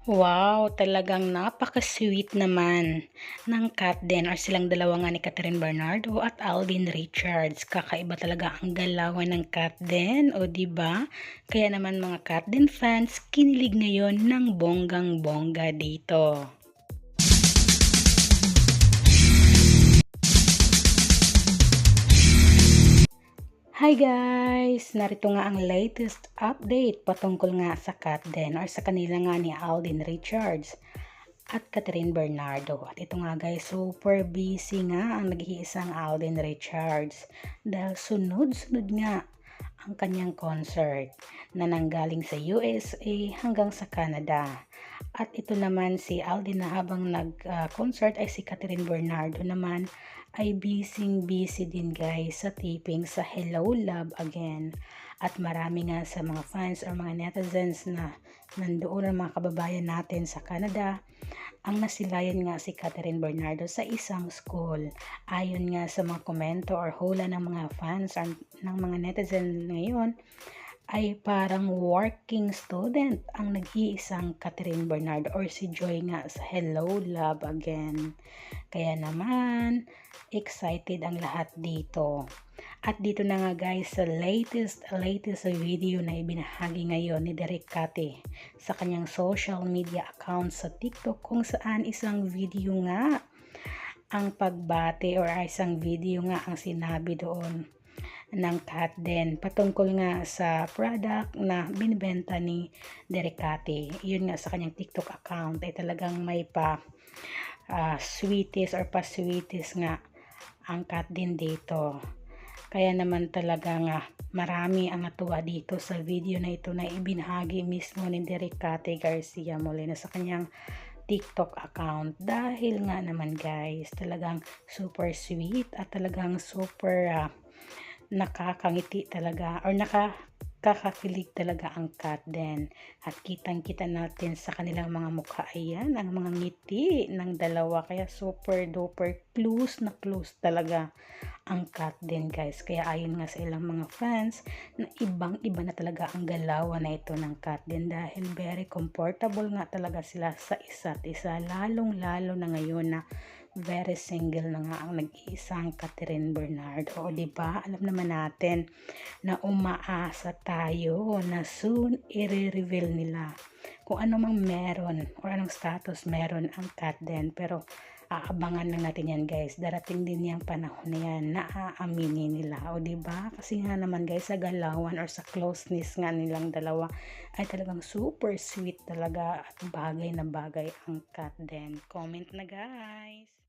Wow, talagang napaka-sweet naman ng cat din or silang dalawa nga ni Catherine Bernardo at Alden Richards. Kakaiba talaga ang galawan ng cat din, o 'di ba? Kaya naman mga cat din fans kinilig ngayon ng bonggang-bongga dito. Hi guys! Narito nga ang latest update patungkol nga sa cat din or sa kanila nga ni Alden Richards at Catherine Bernardo. At ito nga guys, super busy nga ang nag-iisang Alden Richards dahil sunod-sunod nga ang kanyang concert na nanggaling sa USA hanggang sa Canada. At ito naman si Alden na habang nag-concert ay si Catherine Bernardo naman ay busy din guys sa taping sa Hello Love Again. At marami nga sa mga fans or mga netizens na nandoon ang mga kababayan natin sa Canada ang nasilayan nga si Catherine Bernardo sa isang school. Ayon nga sa mga komento or hula ng mga fans or ng mga netizens ngayon, ay parang working student ang nag-iisang Catherine Bernardo or si Joy nga sa Hello Love Again. Kaya naman, excited ang lahat dito. At dito na nga guys sa latest video na ibinahagi ngayon ni Derek Cate sa kanyang social media account sa TikTok, kung saan isang video nga ang pagbate or isang video nga ang sinabi doon ng cat din patungkol nga sa product na binibenta ni Derek Cate. Yun nga sa kanyang TikTok account ay talagang may sweeties or pa-sweeties nga ang cat din dito. Kaya naman talaga nga marami ang natuwa dito sa video na ito na ibinahagi mismo ni Derek Cate Garcia Molina sa kanyang TikTok account. Dahil nga naman guys, talagang super sweet at talagang super nakakangiti talaga or nakakakilig talaga ang cat din. At kitang-kita natin sa kanilang mga mukha, ayan, ang mga ngiti ng dalawa. Kaya super duper close na close talaga ang cat din guys. Kaya ayon nga sa ilang mga fans na ibang-iba na talaga ang galawan na ito ng cat din dahil very comfortable nga talaga sila sa isa't isa. Lalong-lalo na ngayon na very single na nga ang nag-iisang Catherine Bernardo. O diba, alam naman natin na umaasa tayo na soon i-reveal nila kung ano mang meron or anong status meron ang cat din. Pero aabangan lang natin yan guys. Darating din yung panahon na yan na aaminin nila. O diba? Kasi nga naman guys, sa galawan or sa closeness nga nilang dalawa ay talagang super sweet talaga at bagay na bagay ang cat din. Comment na guys!